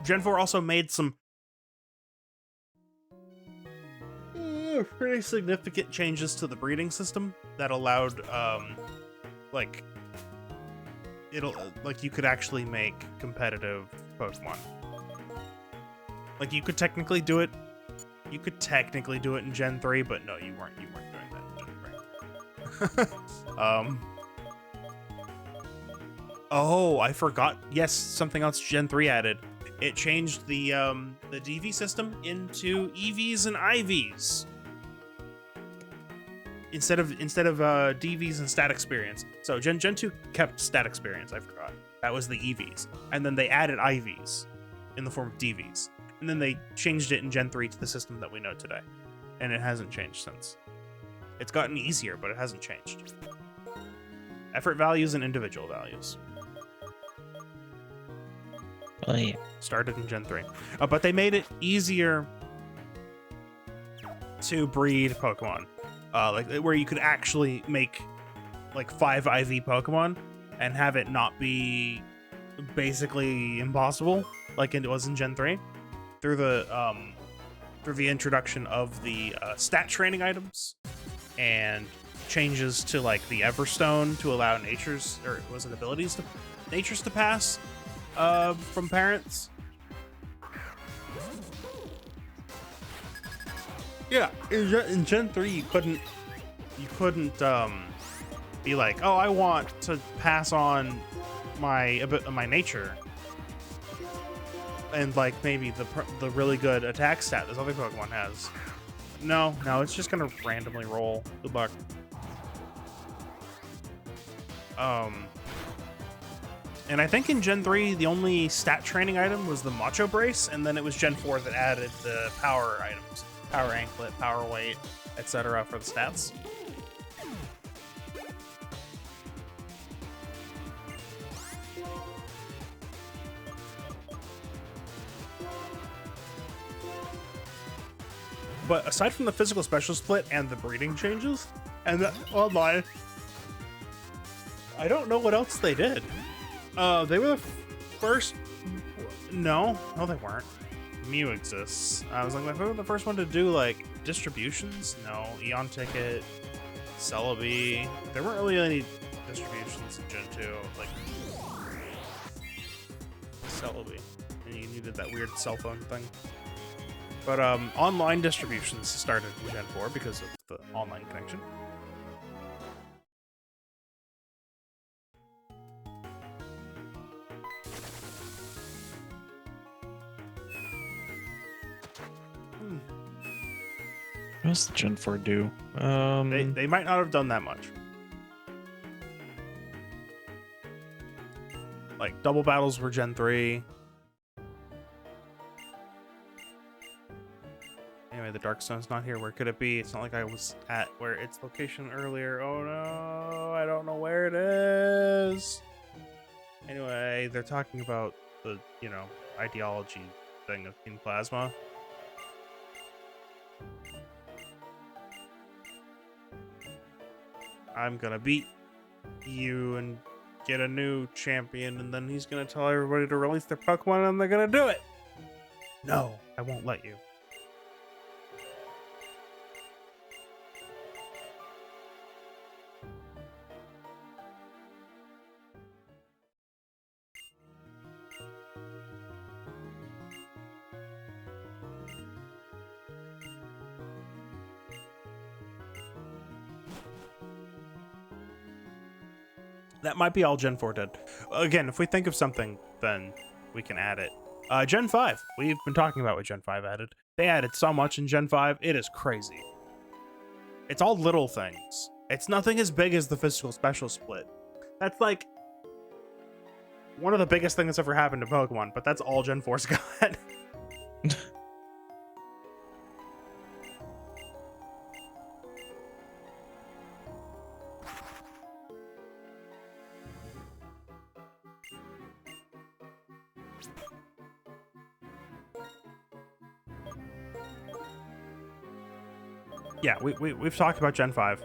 Gen 4 also made some pretty significant changes to the breeding system that allowed, like, you could actually make competitive Pokemon. Like, you could technically do it. You could technically do it in Gen 3, but no, you weren't doing that in Gen 3. Oh, I forgot. Yes, something else Gen 3 added. It changed the DV system into EVs and IVs. Instead of DVs and stat experience. So Gen 2 kept stat experience, I forgot. That was the EVs. And then they added IVs in the form of DVs. And then they changed it in Gen 3 to the system that we know today. And it hasn't changed since. It's gotten easier, but it hasn't changed. Effort values and individual values. Oh, yeah. Started in Gen 3. But they made it easier to breed Pokemon. Like, where you could actually make, like, 5 IV Pokemon and have it not be basically impossible, like it was in Gen 3. Through the introduction of the stat training items and changes to, like, the Everstone to allow natures, or was it abilities to natures to pass from parents. Yeah, in Gen 3 you couldn't be like, oh, I want to pass on my nature and, like, maybe the really good attack stat this other Pokemon has. No, it's just gonna randomly roll. Good luck. And I think in Gen 3, the only stat training item was the Macho Brace, and then it was Gen 4 that added the power items. Power Anklet, Power Weight, etc. for the stats. But aside from the physical special split and the breeding changes, and the online, I don't know what else they did. They were the first. No, they weren't. Mew exists. I was like, if they were the first one to do, like, distributions. No, Eon Ticket, Celebi. There weren't really any distributions in Gen 2. Like Celebi, and you needed that weird cell phone thing. But online distributions started in Gen 4 because of the online connection. What does Gen 4 do? They might not have done that much. Like, double battles were Gen 3. Anyway, the Darkstone's not here. Where could it be? It's not like I was at where its location earlier. Oh no, I don't know where it is. Anyway, they're talking about the, ideology thing of King Plasma. I'm gonna beat you and get a new champion, and then he's gonna tell everybody to release their Pokemon, and they're gonna do it. No, I won't let you. That might be all Gen 4 did. Again, if we think of something, then we can add it. Gen 5. We've been talking about what Gen 5 added. They added so much in Gen 5. It is crazy. It's all little things. It's nothing as big as the physical special split. That's like one of the biggest things that's ever happened to Pokemon, but that's all Gen 4's got. Yeah, we've talked about Gen 5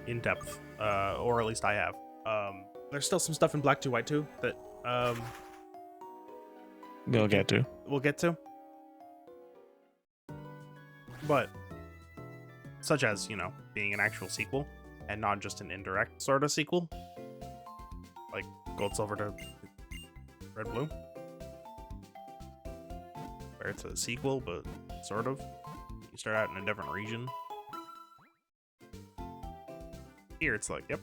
in depth, or at least I have. There's still some stuff in Black 2 White 2 that We'll get to. we'll get to. But such as, you know, being an actual sequel and not just an indirect sort of sequel. Like Gold Silver to Red Blue. Where it's a sequel, but sort of. You start out in a different region. Here it's like, yep.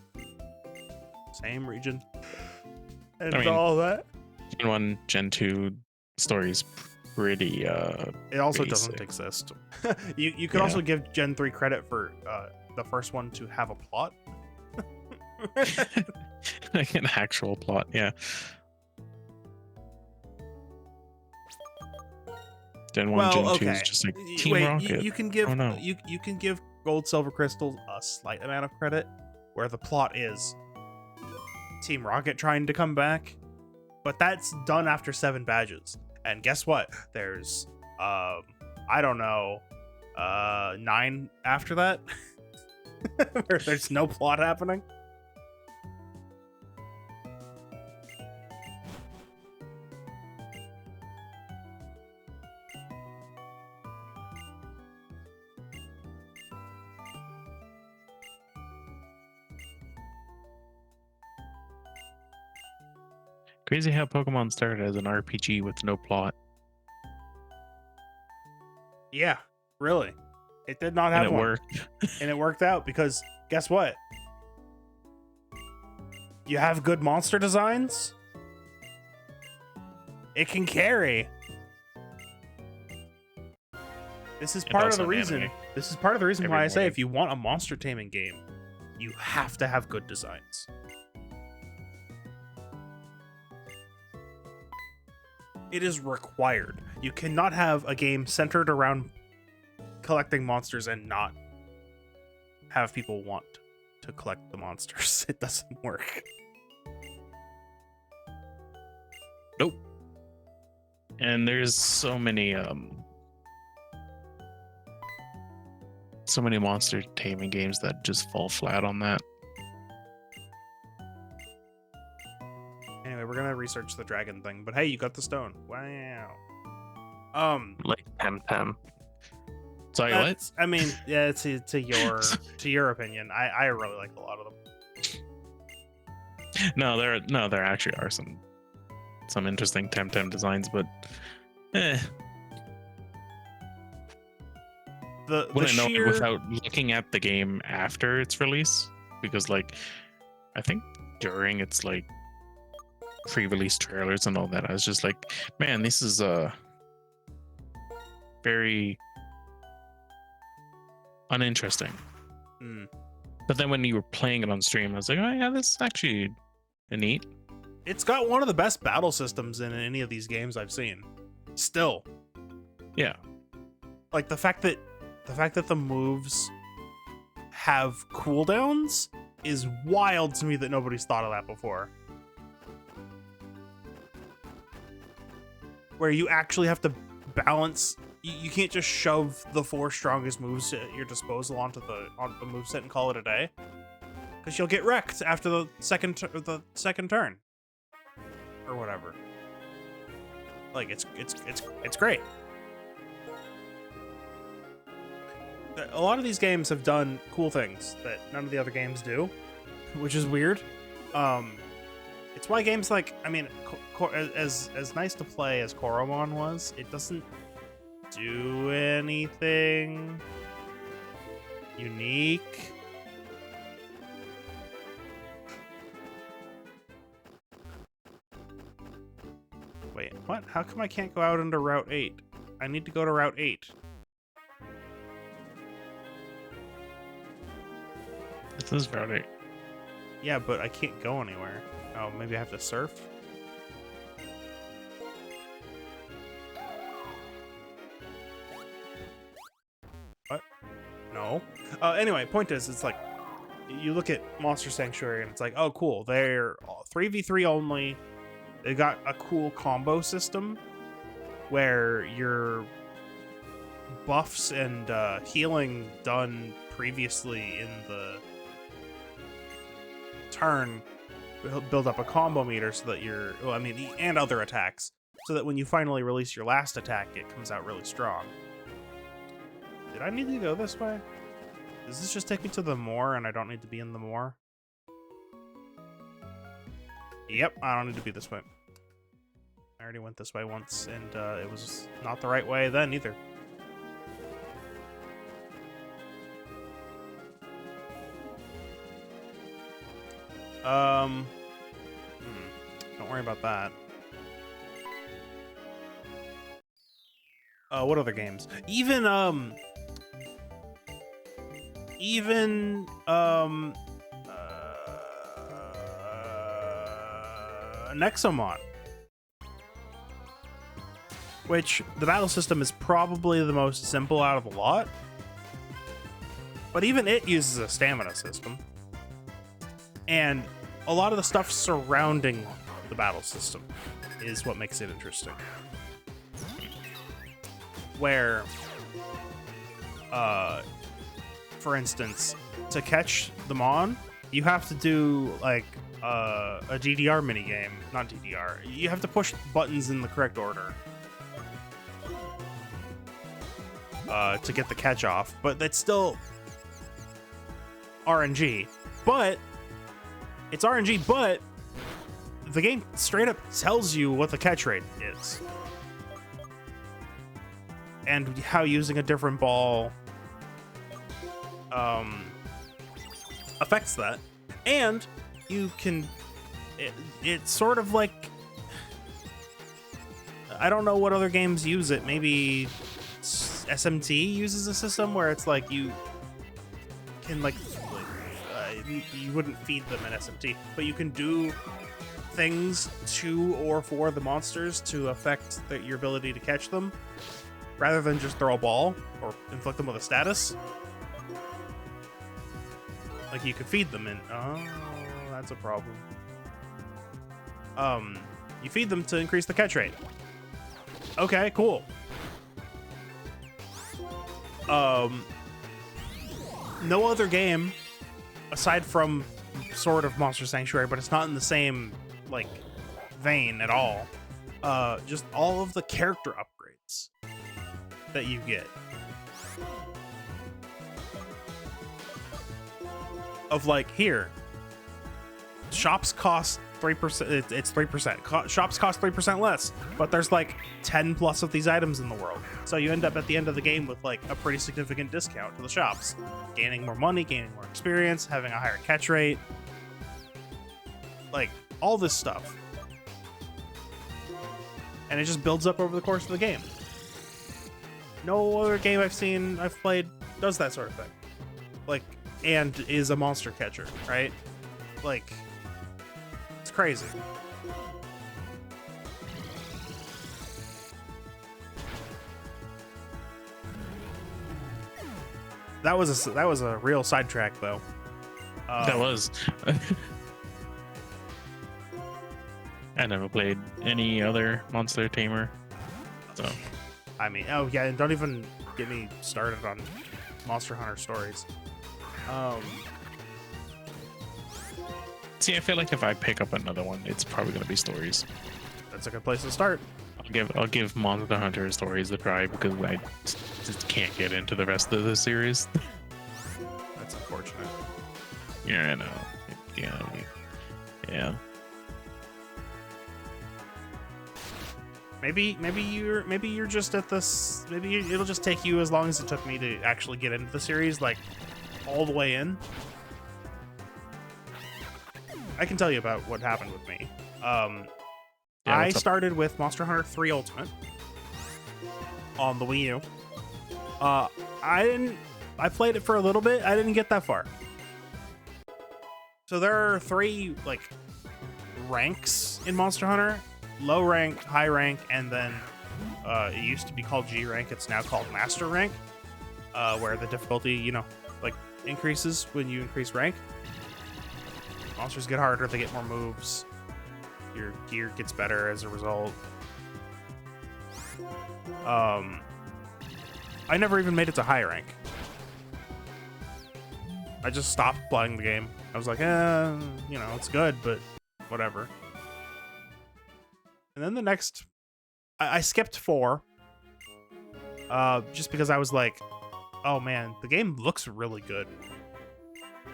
Same region. And I mean, all that. Gen 1, Gen 2 story's pretty It also doesn't basic. exist. You could also give Gen 3 credit for the first one to have a plot. like an actual plot, yeah. Gen 1, Gen 2 is just like Team Wait, Rocket. you can give Oh, no. you can give Gold, Silver, Crystal a slight amount of credit, where the plot is Team Rocket trying to come back, but that's done after 7 badges. And guess what? There's I don't know, 9 after that, where there's no plot happening. Crazy how Pokemon started as an RPG with no plot. Yeah, really. It did not have And it one. worked. And it worked out because guess what? You have good monster designs. It can carry. This is part of also the an reason. anime. This is part of the reason Every why I say morning. if you want a monster taming game, you have to have good designs. It is required. You cannot have a game centered around collecting monsters and not have people want to collect the monsters. It doesn't work. Nope. And there's so many monster taming games that just fall flat on that. Anyway, we're gonna research the dragon thing, but hey, you got the stone. Wow. Like Temtem. Sorry, what? That's- I mean, yeah, to your opinion. I really like a lot of them. No, there actually are some interesting Temtem designs, but The wouldn't know it sheer without looking at the game after its release, because like I think during its like pre-release trailers and all that, I was just like, man, this is very uninteresting. Mm. But then when you were playing it on stream, I was like, oh yeah, this is actually neat. It's got one of the best battle systems in any of these games I've seen. Still, Yeah. like the fact that the moves have cooldowns is wild to me that nobody's thought of that before. Where you actually have to balance. You can't just shove the 4 strongest moves at your disposal onto the moveset and call it a day, because you'll get wrecked after the second turn or whatever. Like it's great. A lot of these games have done cool things that none of the other games do, which is weird. It's why games like, I mean, as nice to play as Koromon was, it doesn't do anything unique. Wait, what? How come I can't go out into Route 8? I need to go to Route 8. This is Route 8. Yeah, but I can't go anywhere. Oh, maybe I have to surf? What? No. Anyway, point is, it's like, you look at Monster Sanctuary and it's like, oh, cool. They're 3v3 only. They got a cool combo system where your buffs and healing done previously in the turn build up a combo meter so that you're, well, I mean, and other attacks, so that when you finally release your last attack, it comes out really strong. Did I need to go this way? Does this just take me to the moor and I don't need to be in the moor? Yep, I don't need to be this way. I already went this way once, and it was not the right way then either. Don't worry about that. What other games? Even Nexomon, which the battle system is probably the most simple out of the lot, but even it uses a stamina system, and a lot of the stuff surrounding the battle system is what makes it interesting. Where, for instance, to catch the Mon, you have to do like a DDR minigame. Not DDR. You have to push buttons in the correct order to get the catch off, but that's still RNG. But it's RNG, but the game straight up tells you what the catch rate is and how using a different ball affects that. And you can, it's sort of like, I don't know what other games use it. Maybe SMT uses a system where it's like you can like you wouldn't feed them in SMT, but you can do things to or for the monsters to affect your ability to catch them, rather than just throw a ball or inflict them with a status. Like you could feed them in. Oh, that's a problem. You feed them to increase the catch rate. Okay, cool. No other game, aside from sort of Monster Sanctuary, but it's not in the same like vein at all. Just all of the character upgrades that you get. Of like, here, shops cost 3%. It's 3%. Shops cost 3% less, but there's like 10 plus of these items in the world. So you end up at the end of the game with like a pretty significant discount to the shops, gaining more money, gaining more experience, having a higher catch rate, like all this stuff. And it just builds up over the course of the game. No other game I've played does that sort of thing. Like, and is a monster catcher, right? Like, it's crazy. That was a real sidetrack, though. That was. I never played any other Monster Tamer, so. I mean, oh yeah, and don't even get me started on Monster Hunter Stories. See, I feel like if I pick up another one, it's probably gonna be Stories. That's a good place to start. I'll give Monster Hunter Stories a try because I just can't get into the rest of the series. That's unfortunate. Yeah, I know. Yeah. Maybe you're just at this. Maybe it'll just take you as long as it took me to actually get into the series, like all the way in. I can tell you about what happened with me. I started with Monster Hunter 3 Ultimate on the Wii U. I played it for a little bit. I didn't get that far. So there are 3 like ranks in Monster Hunter: low rank, high rank, and then it used to be called G rank. It's now called Master rank, where the difficulty, like increases when you increase rank. Monsters get harder, they get more moves. Your gear gets better as a result. I never even made it to high rank. I just stopped playing the game. I was like, it's good, but whatever. And then the next I skipped 4. Just because I was like, oh man, the game looks really good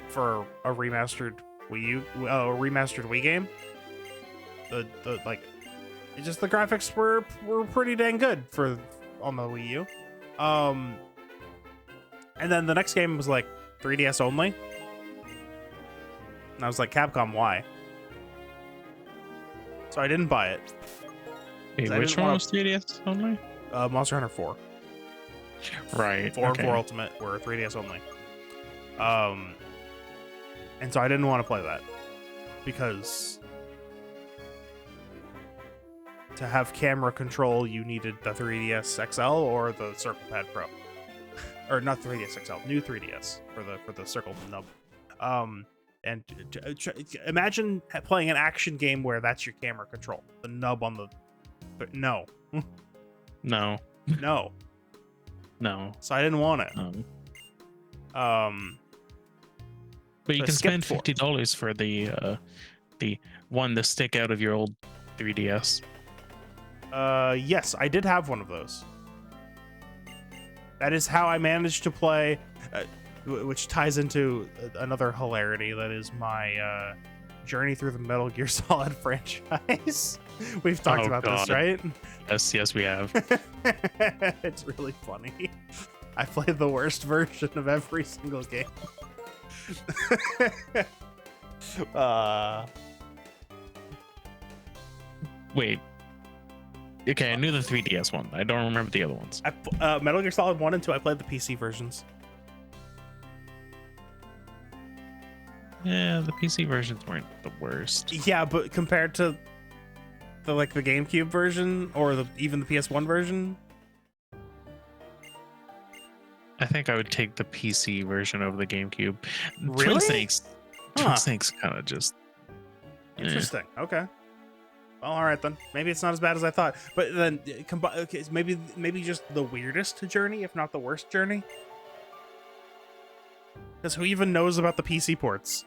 for a remastered remastered Wii game. The like, it just the graphics were pretty dang good for on the Wii U. And then the next game was like 3DS only. And I was like, Capcom, why? So I didn't buy it. Wait, I which didn't one wanna- was 3DS only? Monster Hunter 4. Right. 4 okay. and 4 Ultimate were 3DS only. And so I didn't want to play that because to have camera control, you needed the 3DS XL or the Circle Pad Pro, or not 3DS XL, new 3DS for the Circle nub. And imagine playing an action game where that's your camera control, the nub on the no, No. no. No. So I didn't want it. But you I can skipped spend 4. $50 for the one to stick out of your old 3DS. Yes, I did have one of those. That is how I managed to play, which ties into another hilarity. That is my journey through the Metal Gear Solid franchise. We've talked Oh, about this, God. right? Yes, we have. It's really funny. I played the worst version of every single game. Wait. Okay, I knew the 3DS one. I don't remember the other ones. Metal Gear Solid 1 and 2, I played the PC versions. Yeah, the PC versions weren't the worst. Yeah, but compared to the GameCube version or even the PS1 version, I think I would take the PC version over the GameCube. Really? Twin Snakes. Huh. Twin Snakes kind of just. interesting. Okay. Well, all right then. Maybe it's not as bad as I thought. But then okay, maybe just the weirdest journey, if not the worst journey. Because who even knows about the PC ports?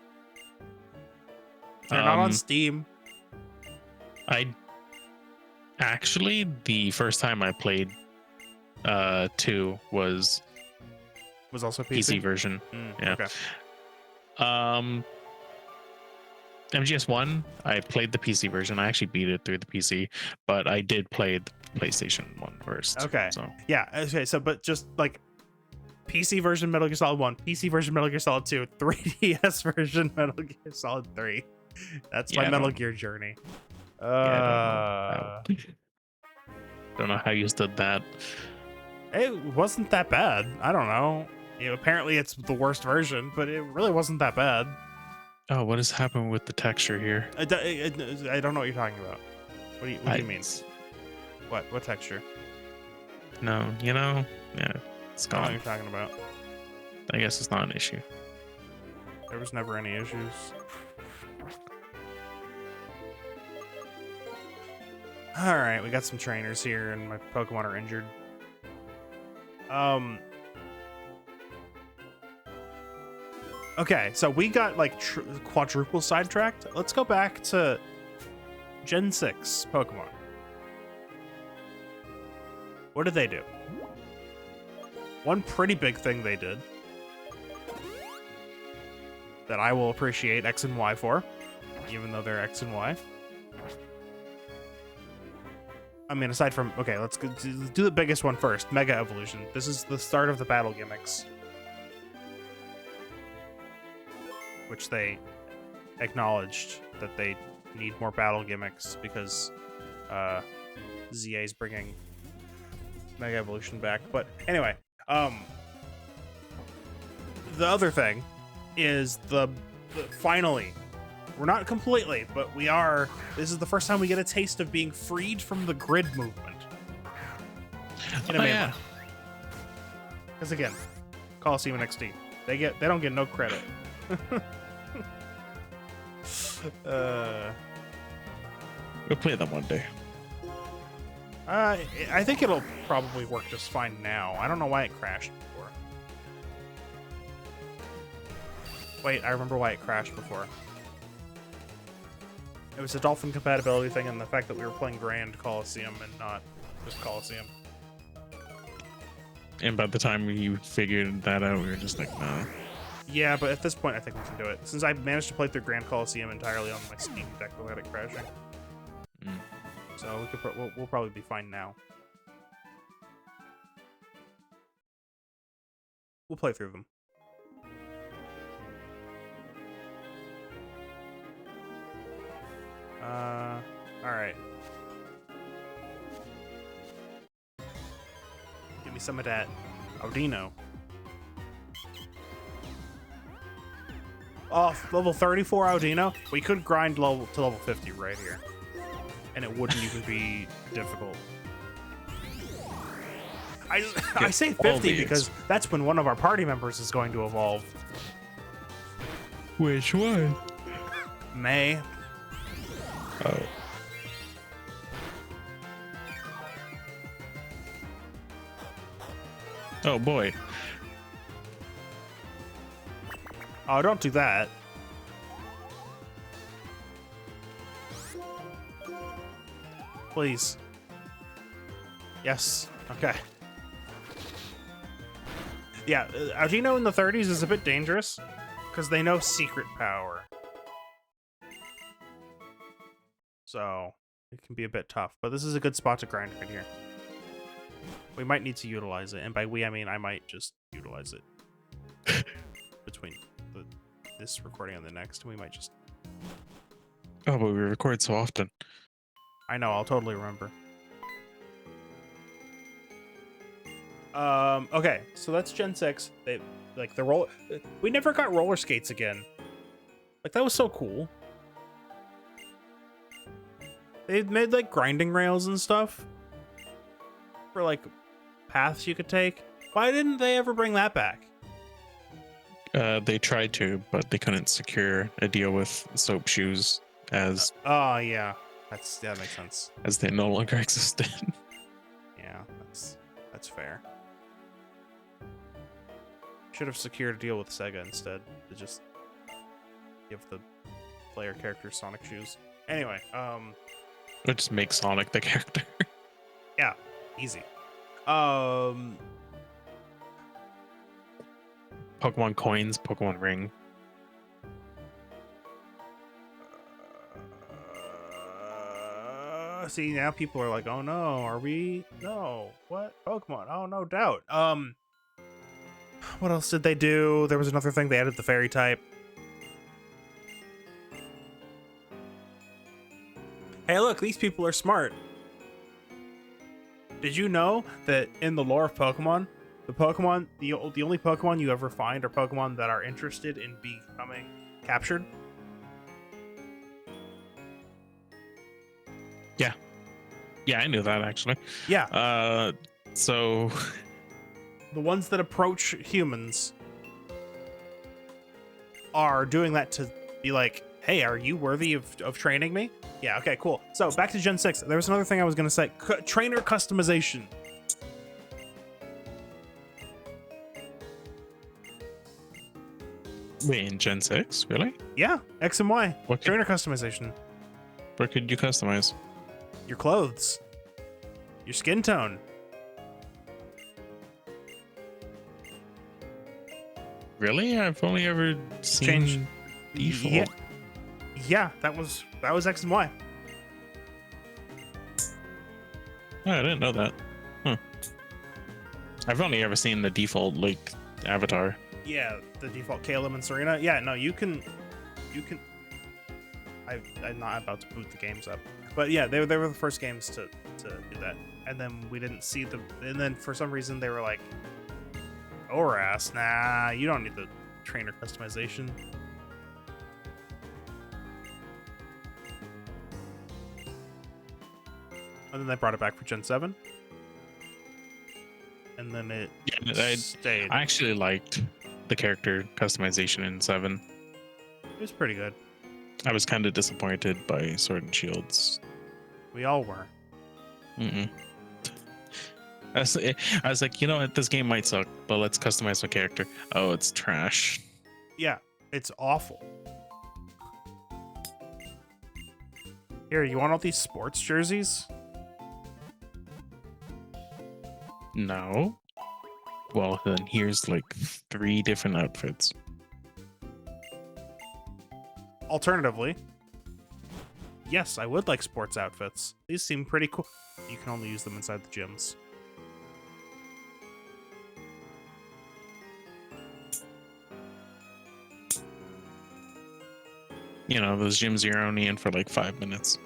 They're not on Steam. Actually, the first time I played 2 was Was also PC. PC version. Yeah. Okay. MGS1, I played the PC version. I actually beat it through the PC, but I did play the PlayStation one first. Okay. So Yeah. Okay. So, but just like PC version Metal Gear Solid 1, PC version Metal Gear Solid 2, 3DS version Metal Gear Solid 3. That's my Yeah, I Metal don't- Gear journey. I don't know how you stood that. It wasn't that bad. I don't know. Apparently it's the worst version, but it really wasn't that bad. Oh, what has happened with the texture here? I don't know what you're talking about. What do you mean? What texture? No, yeah, it's I don't know what gone. you're talking about. I guess it's not an issue. There was never any issues. All right, we got some trainers here, and my Pokemon are injured. Okay, so we got like quadruple sidetracked. Let's go back to Gen 6 Pokemon. What did they do? One pretty big thing they did that I will appreciate X and Y for, even though they're X and Y. I mean, aside from, okay, let's do the biggest one first. Mega Evolution. This is the start of the battle gimmicks, which they acknowledged that they need more battle gimmicks because ZA is bringing Mega Evolution back. But anyway, the other thing is finally, we're not completely, but we are. This is the first time we get a taste of being freed from the grid movement. Yeah. Because again, Coliseum XD, they don't get no credit. We'll play them one day. I think it'll probably work just fine now. I don't know why it crashed before. Wait, I remember why it crashed before. It was a Dolphin compatibility thing and the fact that we were playing Grand Coliseum and not Just Coliseum. And by the time you figured that out, we were just like, nah. Yeah, but at this point, I think we can do it. Since I managed to play through Grand Coliseum entirely on my Steam Deck without it crashing. Mm. So we could we'll probably be fine now. We'll play through them. All right. Give me some of that Audino. Oh, level 34 Audino. We could grind level to level 50 right here, and it wouldn't even be difficult. I say 50 because that's when one of our party members is going to evolve. Which one? May. Oh. Oh boy. Oh, don't do that. Please. Yes. Okay. Yeah, Audino in the 30s is a bit dangerous because they know secret power. So it can be a bit tough, but this is a good spot to grind right here. We might need to utilize it, and by we I mean I might just utilize it between this recording and the next. We might just. Oh, but we record so often. I know. I'll totally remember. Okay, so that's Gen 6. They like the roll. We never got roller skates again. Like that was so cool. They made like grinding rails and stuff for like paths you could take. Why didn't they ever bring that back? They tried to, but they couldn't secure a deal with Soap Shoes as Oh yeah, that makes sense. as they no longer existed. Yeah, that's fair. Should have secured a deal with Sega instead to just give the player character Sonic shoes. Anyway, Or just make Sonic the character. yeah, easy. Pokemon coins, Pokemon ring. See, now people are like, oh no, are we? No, what? Pokemon? Oh, no doubt. What else did they do? There was another thing, they added the fairy type. Hey, look, these people are smart. Did you know that in the lore of Pokemon, the only Pokemon you ever find are Pokemon that are interested in becoming captured? Yeah, I knew that actually. Yeah. So The ones that approach humans are doing that to be like, hey, are you worthy of training me? Yeah, okay, cool. So back to Gen 6. There was another thing I was going to say. Trainer customization. wait, in Gen 6, really? Yeah, X and Y. What could, Trainer customization. what could you customize? Your clothes. Your skin tone. Really? I've only ever seen Change default. Yeah, that was X and Y. Oh, I didn't know that. Huh. I've only ever seen the default like avatar. Yeah, the default Caleb and Serena. Yeah, no, you can. I'm not about to boot the games up, but yeah, they were the first games to do that, and then we didn't see them, and then for some reason they were like, Oras, nah, you don't need the trainer customization. And then they brought it back for Gen 7. And then it stayed. I actually liked the character customization in 7. It was pretty good. I was kind of disappointed by Sword and Shield's. We all were. Mm-mm. I was like, you know what, this game might suck, but let's customize my character. Oh, it's trash. Yeah, it's awful. Here, you want all these sports jerseys? No. Well, then here's like 3 different outfits. Alternatively, yes, I would like sports outfits. These seem pretty cool. You can only use them inside the gyms. You know, those gyms you're only in for like 5 minutes.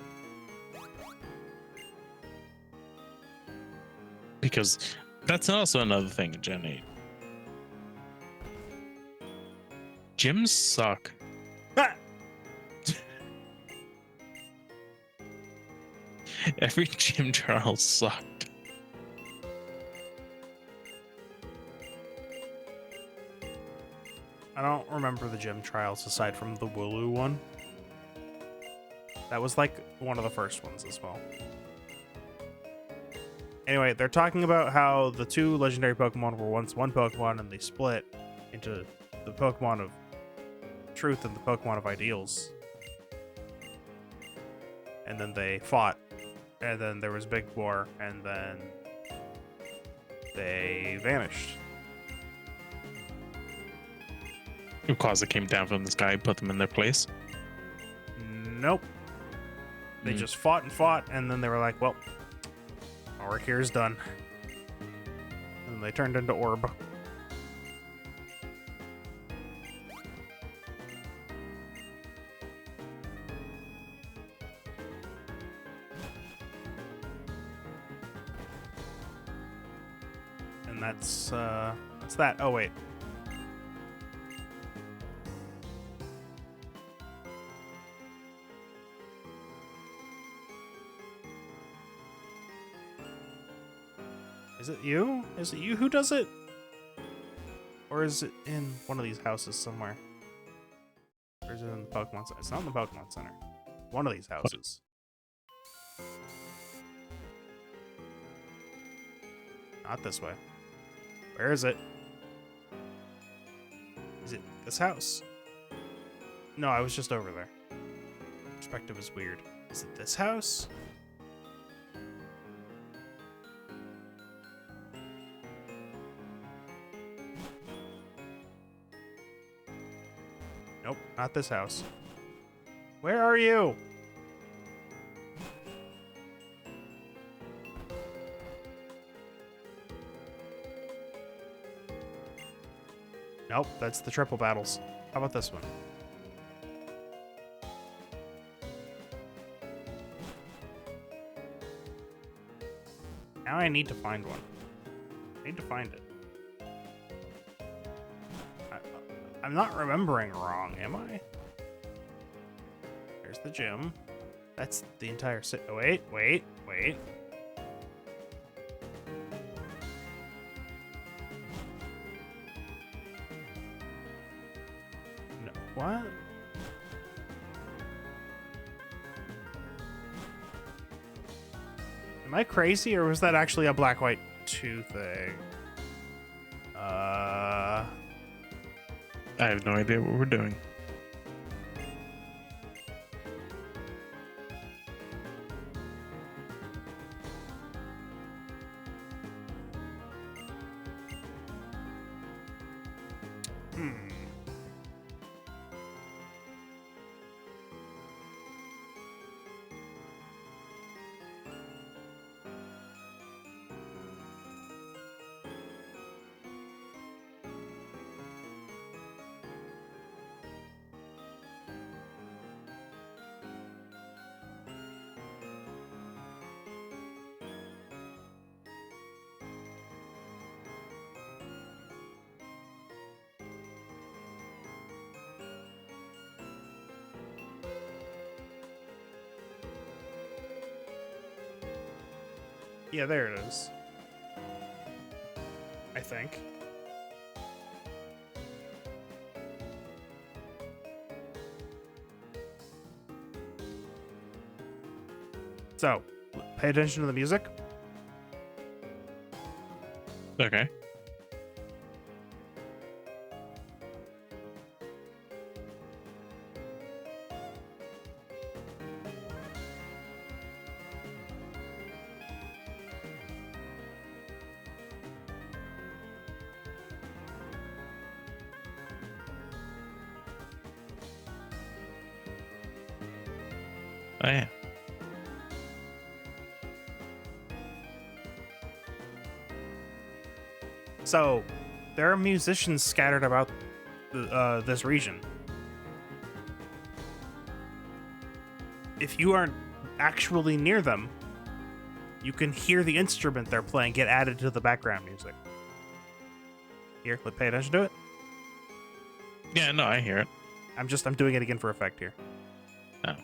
Because that's also another thing in Gen 8. Gyms suck. Every gym trial sucked. I don't remember the gym trials aside from the Wooloo one. That was like one of the first ones as well. Anyway, they're talking about how the 2 legendary Pokemon were once one Pokemon and they split into the Pokemon of Truth and the Pokemon of Ideals. And then they fought. And then there was Big War. And then they vanished. Rayquaza came down from the sky and put them in their place. Nope. They just fought and fought, and then they were like, well, our work here is done. And they turned into Orb. And that's that. Oh, wait. Is it you? Is it you who does it? Or is it in one of these houses somewhere? Or is it in the Pokemon Center? It's not in the Pokemon Center. One of these houses. Not this way. Where is it? Is it this house? No, I was just over there. Perspective is weird. Is it this house? Nope, not this house. Where are you? Nope, that's the triple battles. How about this one? Now I need to find one. I need to find it. I'm not remembering wrong, am I? There's the gym. That's the entire Oh, wait. No, what? Am I crazy, or was that actually a Black-White 2 thing? I have no idea what we're doing. Yeah, there it is. I think. So, pay attention to the music. Okay. Oh yeah. So, there are musicians scattered about this region. If you aren't actually near them, you can hear the instrument they're playing get added to the background music. Here, pay attention to it. Yeah, no, I hear it. I'm doing it again for effect here. Oh.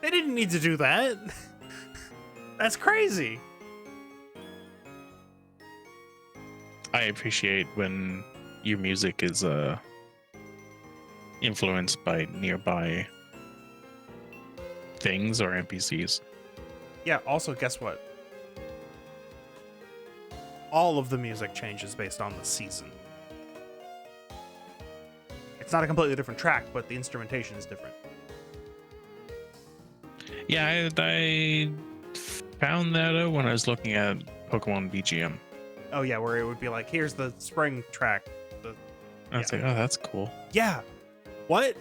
They didn't need to do that. That's crazy. I appreciate when your music is influenced by nearby things or NPCs. Yeah, also, guess what? All of the music changes based on the season. It's not a completely different track, but the instrumentation is different. Yeah, I found that out when I was looking at Pokemon BGM. Oh yeah, where it would be like, here's the spring track. I was like, oh, that's cool. Yeah. What?